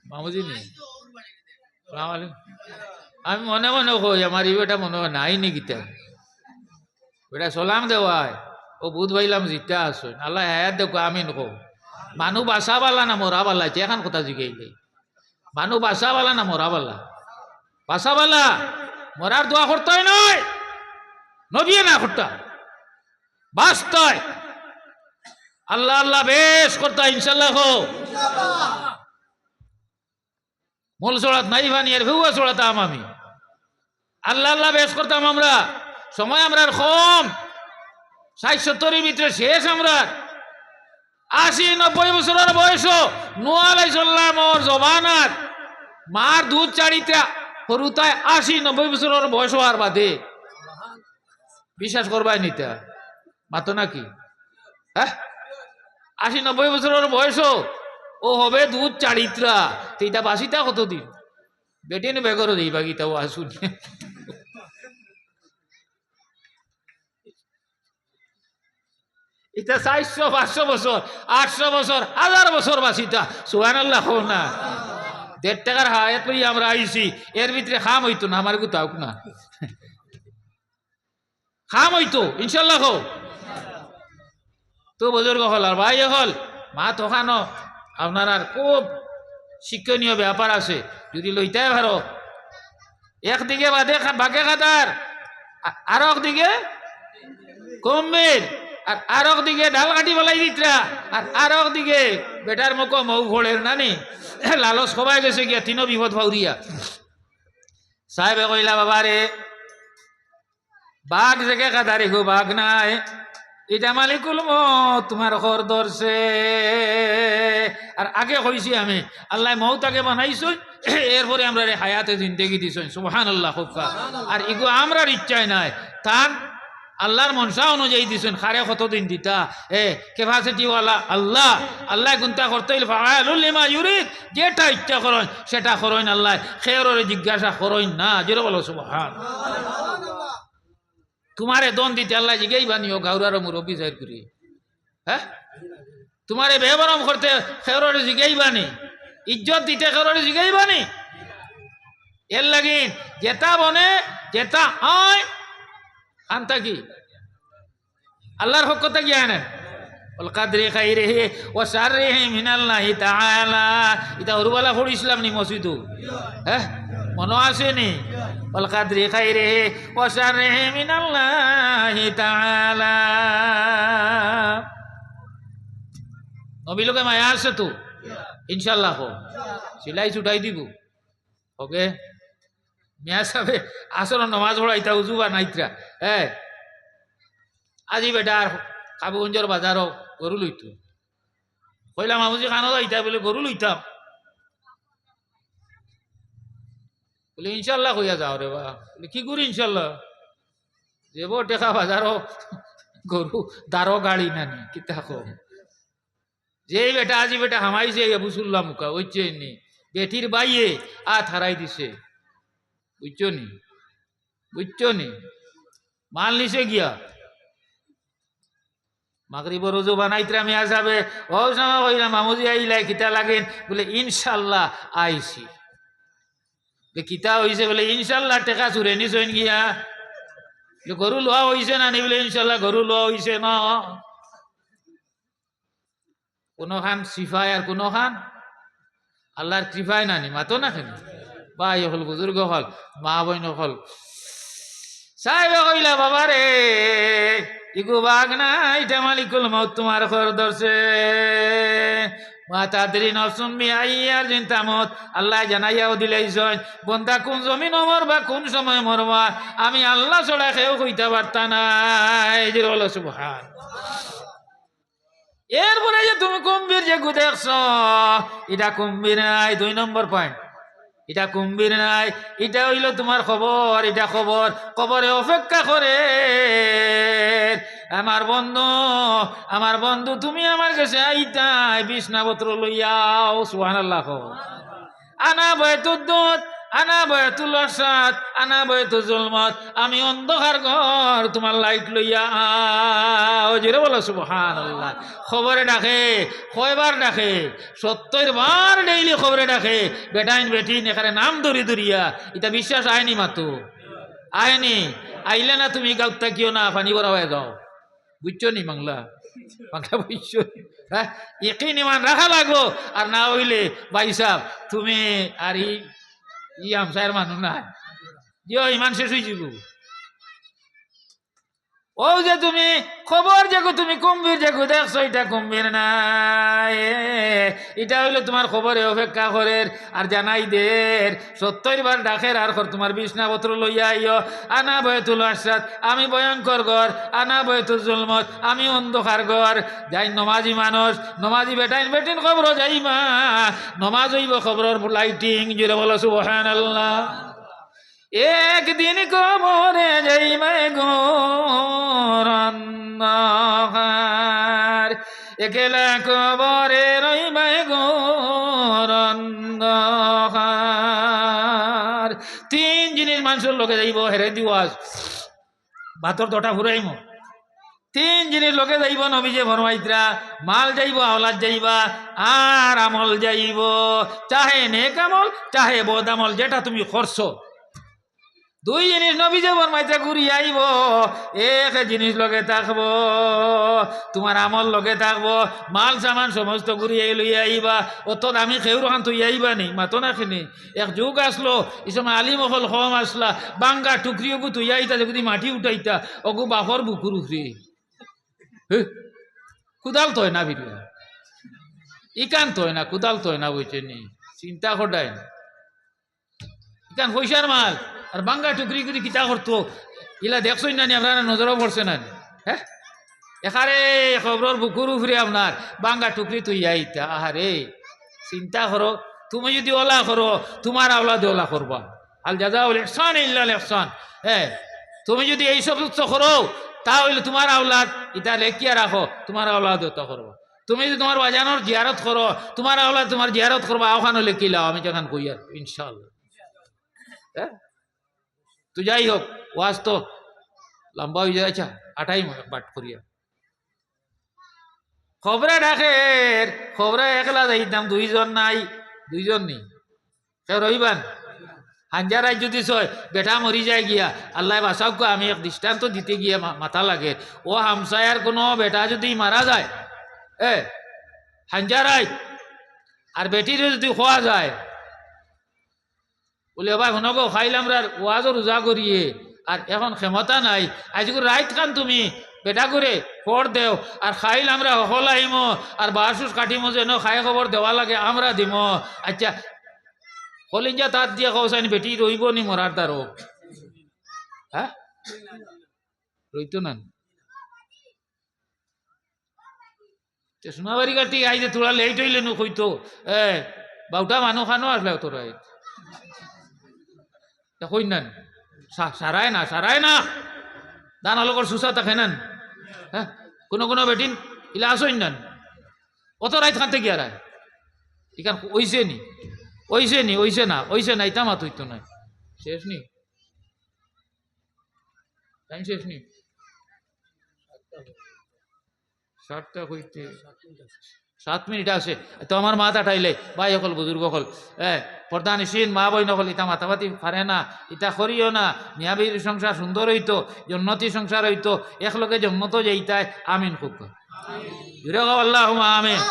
মামুজি নেই। আমি মনে মনে কই আমার ইটা মনে হয় নাই নি কিতাব, ওটা সলাম দেওয়ায় ও বুধ ভাইলাম জিতা আস আল্লাহ হায়াত দেখো। আমি নকো মানুষ বাসাবালা না মরাবালা, এখন কথা জিগাইলে মানুষ বাসাবালা না মরাবালা? বাসাবালা, মরার দোয়া করতে নয়, নবী না করতা বাস্তয় আল্লাহ আল্লাহ বেশ করতা ইনশাল্লাহ। মূল চড়াত নাই ভানি আর ভেউয়া চড়াতাম আমি। আল্লাহ আল্লাহ বেশ করতাম আমরা, সময় আমরা কম, ৬০-৭০-এর ভিতরে শেষ আমরা। ৮০-৯০ বছরের বয়স নূহ আলাইহিস সালামর জবানাত মার দুধ চাড়িতে সরুতায় ৮০-৯০ বছরের বয়স হওয়ার বাদে বিশ্বাস করবাই নিতা মাতো নাকি? হ্যাঁ, ৮০-৯০ বছরের বয়স ও হবে দুধ চারিত্রা, তো এটা বাসিতা কতদিন বেটেন বেগর দিই বাগিতাও আসুন। এটা ৪০০-৫০০ বছর, ৮০০ বছর, ১০০০ বছর বাসিতা। সুবহানাল্লাহ না? ১.৫ টাকার হায়াত লই আমরা আইছি, এর ভিতরে খাম হইতো না, আমার কোথাও না খাম হইতো ইনশাল্লাহ হো। তো বুজুর্গ হল আর ভাই হল মা তখানো আপনার আর খুব শিক্ষণীয় ব্যাপার আছে যদি লইতে পারো। একদিকে বাদে বাঘে খাতার, আর একদিকে কমবের, আর আর একদিকে ডাল কাটি বলাই দিতরা, আর একদিকে বেটার মুখ মৌ ঘোড়ের নানি লালচ সবাই গেছে গিয়া তিনো বিপদ ফাউরিয়া। সাহেবে কইলা বাবা রে বাঘ জেগে কাদারে গো বাঘ নাই, এটা মালিকুল মত তোমার ঘর ধরছে। আর আগে কইছি আমি আল্লাহ মৌতাকে বানাইছ, এরপরে আমরা হায়াতে জিন্দেগি দিছ। সুবহানাল্লাহ। আর ইগো আমরার ইচ্ছাই নাই, তার আল্লাহর মনসা অনুযায়ী দিছেন। খারে কতদিন দিতা ক্যাপাসিটি ওয়ালা আল্লাহ, আল্লাহ গুনতা করতে ফাআলুল লিমা ইউরিদ, যেটা ইচ্ছা করেন সেটা করেন। আল্লাহ খেয়রের জিজ্ঞাসা করেন না, যেটা বলো সুবহান। তোমারে দন দিতে আল্লাহ জিগেই বানিও গাউরার মুরব্বী জাহির করি। হ্যাঁ, তোমারে বেবরম করতে খেয়রের জিগেই বানি, ইজ্জত দিতে খেয়রের জিগেই বানি। এর লাগিন যেটা বনে যেটা হয় আনতা কি আল্লাহর পক্ষ থেকে আনেন। কদরি খাইরিহি ওয়া শাররিহি মিনাল্লাহি তাআলা। এটা হরুবালা পড়িছিলাম নি মসজিদু? হ্যাঁ, মনে আছে নি? কদরি খাইরিহি ওয়া শাররিহি মিনাল্লাহি তাআলা। নবী লোকে মায়া আছে তো ইনশাআল্লাহ হো সিলাই ছুটাই দিব। ওকে মিয়া সাহেবে আসর নমাজ পড়াইতা উজু বানাইতরা। হ্যাঁ, আজি বেটার কাবুগঞ্জর বাজারও গরু লইতো, কইলাম মামুজি খানো যাইতা বলে গরু লইতাম, বলে ইনশাল্লাহ কইয়া যাও রে বা। বলে কি করি ইনশাল্লাহ? যাব টেকা বাজারও গরু দারো গাড়ি নানি কিতা কম। যেই বেটা আজি বেটা হামাইছে বুসুল্লাহ মুখা ওইছে নি বেটির বাইয়ে হারাই দিছে, বুঝছো নি? বুঝছো নি? মাল নিছে গিয়া মাগরিবর রোজু বানাইতরা মিয়া যাবে ও সময় কইলাম মামুজি আইলাই কিতা লাগেন? বলে ইনশাল্লাহ আইছি। কিতা হইছে? বলে ইনশাল্লাহ টেকা চুরে নিছেন গিয়া। গরু লোয়া হইছে না নি? বলে ইনশাল্লাহ গরু লোয়া হইছে না। কোন খান সিফায় আর কোন খান আল্লাহর কৃপায় নানি মাতো না কেন ভাই হল বুজুর্গ হল মা বইন হল। সাহেব কইলা বাবা রে ইগু বাঘ না, এটা মালিকুল মউত তোমার ঘর ধরছে। মা তাদরি নফসুন বিআইয়ার জিনতামত, আল্লাহ জানাইয়াও দিলাইছেন বন্দা কোন জমিন মরবা কোন সময় মরবা আমি আল্লাহ ছড়া কেউ কইতে পারতা না। এই যে বলো সুবহান। এরপরে যে তুমি কুম্ভীর যে দেখছ এটা কুম্ভীর নাই, ২ নম্বর পয়েন্ট। এটা কুম্ভীর নাই, এটা হইল তোমার খবর। এটা খবর কবরে অপেক্ষা করে। আমার বন্ধু তুমি আমার কাছে আইতাই বিছনাপত্র লইয়াও। সুবহানাল্লাহ। আনা বয়তুদ্দুত আনা বয়তুল আসাদ আনা বয়তু জুলমত, আমি অন্ধকার ঘর তোমার লাইট লইয়া আও। জোরে বলো সুবহানাল্লাহ। খবরে ডাকে, কয়বার ডাকে? ৭০ বার ডেইলি খবরে ডাকে। বেটাইন বেটিন এখানে নাম ধরি ধরিয়া। এটা বিশ্বাস আয়নি মাতো আয়নি। আইলে না তুমি গাউতা কিও না পানি ভরা হয়ে যাও। বুঝছো নি বাংলা? বাংলা বুঝছো? হ্যাঁ, একই নিমান রাখা লাগবো। আর না হইলে ভাই সাহেব তুমি আর আমসায়ের মানুষ না দিও ইমান শেষ হয়ে যাব। ও যে তুমি খবর যেগু তুমি কুম্ভীর যেগু দেখছো এটা কুম্ভীর না, এটা হইলো তোমার খবরে অপেক্ষা করের আর জানাই দের 70 বার ডাকের আর তোমার বিছনাপত্র লইয়া আইও। আনা বয়তুল আশরাত আমি ভয়ঙ্কর ঘর, আনা বয়তুল জুলমত আমি অন্ধকার ঘর। যাই নমাজি মানুষ, নমাজি বেটাইন বেটিন খবর যাইবা, নমাজ হইব খবরের লাইটিং জুড়ে বলো সুবহানাল্লাহ। একদিন কবরে যাইবে গোরন্দার, একলা কবরে রইবে গোরন্দার। 3 জিনিস মানুষের লোকে যাইব, হেরে দিওয়াজ ভাতর দটা ফুরাইম। 3 জিনিস লোকে যাইব নবীজে ফরমাইতরা, মাল যাইব, আওলাদ যাইবা, আর আমল যাইব। চাহে নেক আমল চাহে বদ আমল, যেটা তুমি করছো। 2 জিনিস নবীজে ফরমাইতে ঘুরি আইব। এক জিনিস লগে থাকবো, তোমার আমল লগে থাকবো, মাল সামান সমস্ত ঘুরি লইয়া আইবা। অত দামি খেউর খান তুই আইবা নি মাতো না খেনি। এক যুগ আসলো, এই সময় আলিম অকল কম আসলা, বাঙ্গা টুকরি ওগু তুই আইতা, যদি মাটি উঠাইতা অগু বাপর বুকুর উফরি কুদাল তয় না ভিড়িয়া ইকান তয় না, কুদাল তয় না, বইছে নি চিন্তা করাই না। ইকান পয়সার মাল আর বাঙ্গা টুকরি করে কিতা করতো, ইলা দেখছই না নি আপনারা, নজরও পড়ছে না? হ্যাঁ, এখারে খবরের বুকুর উপরে আপনার বাঙ্গা টুকরি তুই আইতা। আহারে চিন্তা করো, তুমি যদি ওলা করো তোমার আওলাদ ওলা করবা। আল জাযাউল ইহসান ইল্লাল ইহসান। হ্যাঁ, তুমি যদি এইসব করো তাহলে তোমার আওলাদ এটা লেখিয়া রাখো, তোমার আওলাদ ওটা করবো। তুমি যদি তোমার বাজানোর জিয়ারত করো, তোমার আওলাদ তোমার জিয়ারত করবা, ওখানে লেখিলাও, আমি যখন কই আর ইনশাআল্লাহ। হ্যাঁ, তো যাই হোক, ওয়াজ তো লম্বা হয়ে যাচ্ছে, আটাই বাট করিয়া খবরে ডাকের, খবরে একলা যাইতাম, 2 জন নাই, 2 জন নেই, কেউ রইবান হাঞ্জারাই যদি ছয় বেটা মরি যায় গিয়া, আল্লাহ বাসাউকে আমি এক দৃষ্টান্ত দিতে গিয়ে মাথা লাগে। ও হামসায়ার কোনো বেটা যদি মারা যায় হাঞ্জারাই, আর বেটিরও যদি খোয়া যায়, বলে ভাই শোনো গো, খাইলাম ওয়াজও রোজা করিয়ে আর এখন ক্ষমতা নাই, আজকে রাইত খান তুমি বেটা করে খবর দেও, আর খাইল আমরা হল আহিম, আর বাসুস কাটিম, যেন খাই খবর দেওয়া লাগে আমরা দিম। আচ্ছা কলিঞ্জা তার দিয়ে কৌসাইন বেটি রইব নি মরার তারও? হ্যাঁ, রইতো না। সোনাবাড়ি কাটি আইতে তোরা লেট হইলে নো কইতো বাউটা মানুষ খানো আসলে তোরা কই না, সারায় না, সারায় না, দান আলোকর সুসা থাকে না। হ্যাঁ, কোনো কোনো বেটিন ইলা আসইন না, অত রাইত খানতে গিয়া রায় এখান ওইছে নি, ওইছে নি, ওইছে না, ওইছে না, ইতা মাত হইতো না। শেষ নি টাইম, শেষ নি 7টা হইতে 7 মিনিট আছে। তো আমার মাথা ঠাইলে ভাই হল বুজুর্গ হল, প্রধান ইসিন মা বই নকল, ইটা মাথাপাতি পারে না, ইটা করিও না। মিয়াবির সংসার সুন্দর হইতো, জন্নতি সংসার হইতো, একলগে জন্মত যাইতায়। আমিন খুব আল্লাহুম্মা আমিন।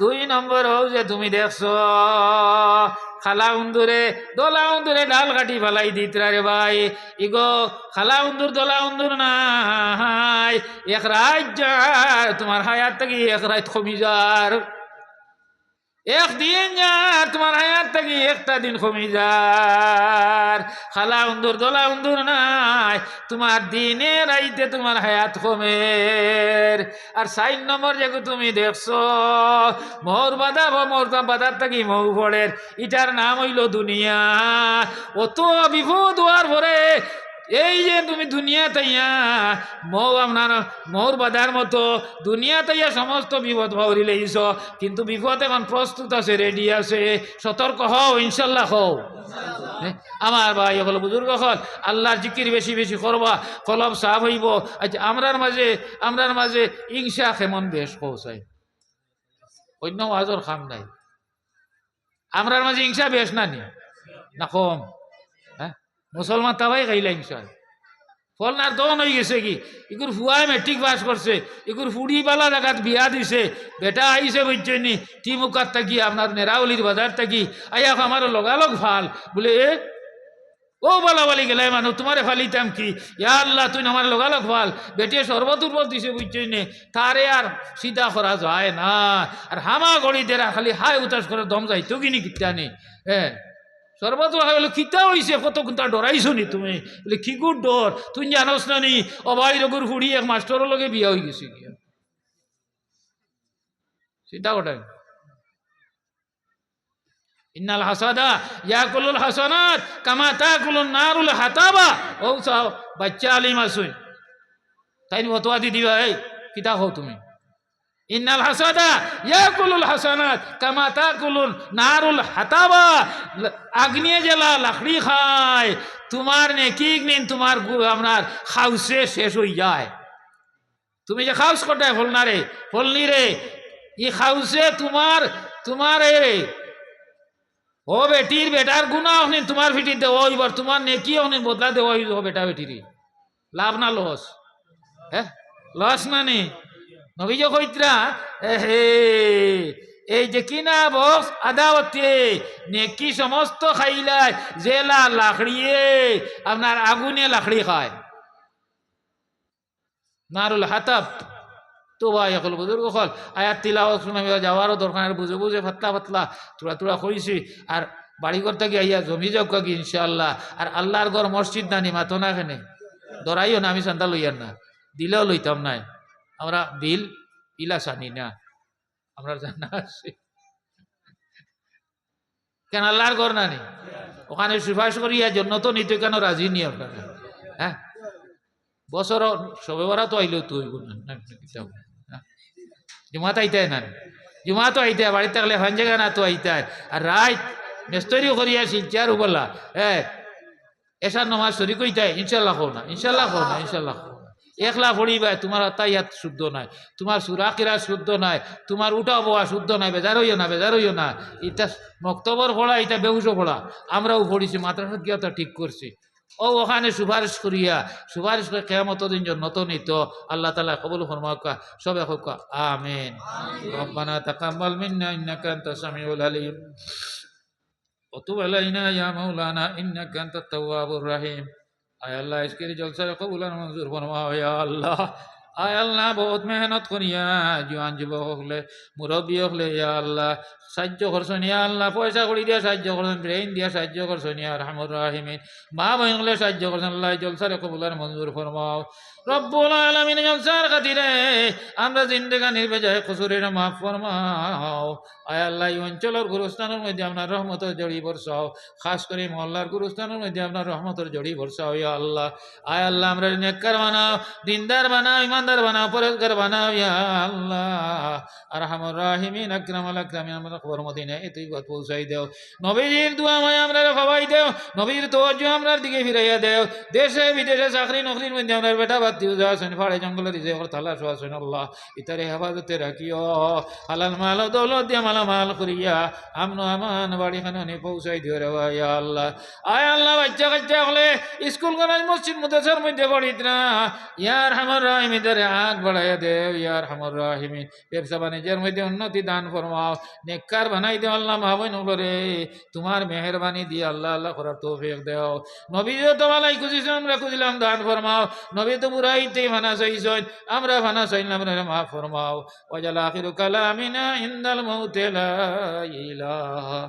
2 নম্বর হও যে তুমি দেখছো খালা উন্দুরে দোলা উন্দুরে ডাল কাটি ফেলাই দিতরা রে ভাই। ইগো খালা উন্দুর দোলা উন্দুর নাই, এক রাত যার তোমার হায়াত থাকি এক রাত কমি যার, একদিন যার তোমার হায়াত থাকি একটা দিন কমি যার। খালা উন্দুর দোলা উন্দুর নাই, তোমার দিনে রাইতে তোমার হায়াত কমের। আর 4 নম্বর যেগু তুমি দেখছো মোর বাধা, মোর বাধার থাকি মৌ পড়ের, ইটার নাম হইল দুনিয়া। অত বিপদ হওয়ার পরে এই যে তুমি দুনিয়া তাইয়া মৌ আপনার মৌর বাধার মতো দুনিয়া তাইয়া সমস্ত বিপদ ভাউরি লেগেছ, কিন্তু বিপদ এখন প্রস্তুত আছে, রেডি আছে। সতর্ক হও, ইনশাল্লাহ হও। আমার ভাই হল বুজুর্গ হল, আল্লাহর জিকির বেশি বেশি করবা, কলব সাফ হইব। আচ্ছা আমরার মাঝে ইংসা কেমন বেশ পৌঁছায়, অন্য ওয়াজর খাম নাই। আমরার মাঝে ইংসা বেশ না নি না কম? হ্যাঁ, মুসলমান তাবাই খাইলা ইংসা ফলনার দন হয়ে গেছে কি, ইগুর ফুয়াই মেট্রিক পাস করছে, ইগুর ফুড়ি বালা জায়গাত বিয়া দিছে, বেটা আইসে বুঝছেনি টিমুকার থাকি আপনার নেরাউলির বাজার থাকি আইয়া আমার লগালগ ভাল বলে ও বালা বালি গেলাই মানুষ তোমারে ফালিতাম কি, ইয়া আল্লাহ তুই আমার লগালগ ফাল, বেটিয়ে সর্বত উর্বর দিছে বুঝছই নে, তারে আর সিধা করা যায় না। আর হামা গড়ি দেরা খালি হাই উতাস করে দম যাইতো কিনি কিতা নে, হ্যাঁ সর্বত হলো কিতা হইছে, কত কোনটা ডরাইছো নি তুমি, বলে কি গুড ডর, তুই জানোস না নি অবাই রগুর হুড়ি এক মাস্টরের লগে বিয়া হয়ে গেছে গিয়া, চিন্তা করেন। ইন্নাল হাসাদা ইয়াকুলুল হাসানাত কামা তাকুলুন নারুল হাতাবা। ও চাও বাচ্চা আলিম আসুন তাই ফতোয়া দি দিবা, এই কিতা হও তুমি, ইন্নাল হাসাদা ইয়াকুলুল হাসানাত কামা তাকুলুন নারুল হাতাবা। আগ্নিয়ে জ্বালা লাকড়ি খায়, তোমার নেকি নিন তোমার আপনার খাউসে শেষ হয়ে যায়। তুমি যে খাউস কটায় ফলনা রে ফলনি রে, ই খাউসে তোমার তোমার ও বেটির বেটার গুণা হনি তোমার ফিটির দেওয়া হইবার, তোমার নেকি হনি বদলা দেওয়া হইব বেটা বেটির, লাভ না লস, হ্যাঁ লস না নি। নবী যে কইতরা হে এই যে কিনা বক্স আদাওয়াতে নেকি সমস্ত খাইলাই, জেলা লাকড়িয়ে আপনার আগুনে লাকড়ি খায়, নারুল হাতাব। তো ভাই এখন বুজুর্গ হল আয়াত তিলাওয়াত শুনে যাওয়ারও দরকার, বুঝে বুঝে পাতলা পাতলা তোরা তোরা কইছি। আর বাড়িঘর থেকে আইয়া জমি যাও কি ইনশাআল্লাহ। আর আল্লাহর ঘর মসজিদ নানি মাতো না এখানে ধরাইও না, আমি চান্দা লইয়ার না, দিলেও লইতাম নাই, আমরা বিল ইলা সানি না, আমরা জানা আছে কেন আল্লাহর ঘর নানি, ওখানে সুপারিশ করিয়া জন্য তো নিতে কেন রাজি নি আপনারা, হ্যাঁ বছর সবে বরা তো আইলেও তো হইব না, জুমাত আইতায় না, জুমা তো আইতায় বাড়িতে থাকলে হান জায়গা না তো আইতায়। আর রাত মেস্তরি করিয়া শিলচার বলা হ্যাঁ এসার নমাজ শরীক হইতায়, ইনশাল্লাহ খো না, ইনশাল্লাহ খো না, ইনশাল্লাহ খো না, একলা পড়িবাই তোমার তাইয়াত শুদ্ধ নাই, তোমার সুরাকিরা শুদ্ধ নাই, তোমার উঠা বোয়া শুদ্ধ নাই, বেজার হইও না, বেজার হইও না। এটা মক্তবর পড়া, এটা বেহুশো পড়া, আমরাও পড়িছি মাদ্রাসাত গিয়া তো ঠিক করছি। ও ওখানে সুপারিশ করিয়া সুপারিশ করে কেয়ামত দিন জন্নত নিত, আল্লাহ তাআলা কবুল ফরমাওকা, সবে হোক আমিন। রব্বানা তাকাব্বাল মিন্না ইন্নাকা আনতাস সামিউল আলিম ওয়া তুব আলাইনা ইয়া মাওলানা ইন্নাকা আনতাত তাওয়াবুর রহিম। আয় আল্লাহ इसके जलसा कबूल और मंजूर फरमाओ या अल्लाह। आय अल्लाह बहुत मेहनत करिया जवान যুবক হলে মুরব্বী হলে ইয়া আল্লাহ সাহায্য করছেন, ইয়া আল্লাহ পয়সা করি দিয়া সাহায্য করছেন, ব্রেইন দিয়া সাহায্য করছেন, ইয়া আরহামুর রাহিমিন। মা বোন হলে সাহায্য করছেন, আল্লাহ জলসার কবুল আর মঞ্জুর ফরমাও রব্বুল আলামিন। জলসার খাতিরে আমরা জিন্দেগানির বেজায় কসুরের মাফ ফরমাও। আয় আল্লাহ এই অঞ্চলের গুরুস্থানের মধ্যে আপনার রহমতের জড়ি বর্ষাও, খাস করে মহল্লার গুরুস্থানের মধ্যে আপনার রহমতের জড়ি বর্ষাও ইয়া আল্লাহ। আয় আল্লাহ আমরা নেককার বানাও, দিনদার বানাও, ইমানদার বানাও, পরেজগার বানাও ইয়া আল্লাহ। আরহামুর রাহিমিন আকরামাল আকরামিন আমরা খবর মদিনা তুই পৌঁছাই দেও, নবীজির দোয়া মায় আমরা খাওয়াই দেও, নবীর তওয়াজ্জুহ আমরার দিকে ফিরাইয়া দেও। দেশে বিদেশে চাকরি নকরির মধ্যে আমরা বেটা বাতিও যাওয়াছেন, ফাড়ে জঙ্গলে দিছে তালাশ আছেন, আল্লাহ ইতারে হেফাজতে রাখিও, হালাল মাল দৌলত দিয়া মালামাল করিয়া আমনো আমান বাড়ি খানে পৌঁছাই দিও রে ইয়া আল্লাহ। আয় আল্লাহ বাচ্চা কাচ্চা হলে স্কুল কলেজ মসজিদ মাদ্রাসার মধ্যে পড়িত না, ইয়া আরহামুর রাহিমিন তারে আগ বাড়াইয়া দেও, ইয়া আরহামুর রাহিমিন। ব্যবসা বাণিজ্যের মধ্যে উন্নতি দান ফরমাও, নেককার বানাই দেও আল্লাহ। মাহবুব নগরে তোমার মেহেরবানি দিয়ে আল্লাহ আল্লাহ করার তৌফিক দেও। নবী তো বালাই খুঁজিছেন, আমরা খুঁজিলাম দান ফরমাও। নবী তো বুড়াইতে ফানা চাইছেন, আমরা ফানা চাইলাম রে মাফ ফরমাও। ওয়াজাল আখিরু কালামিনা ইনদাল মাউতি লা ইলাহা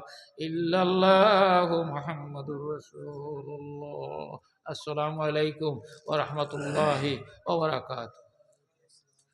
ইল্লাল্লাহু মুহাম্মাদুর রাসূলুল্লাহ। আসসালামু আলাইকুম ওয়া রাহমাতুল্লাহি ওয়া বারাকাতুহু।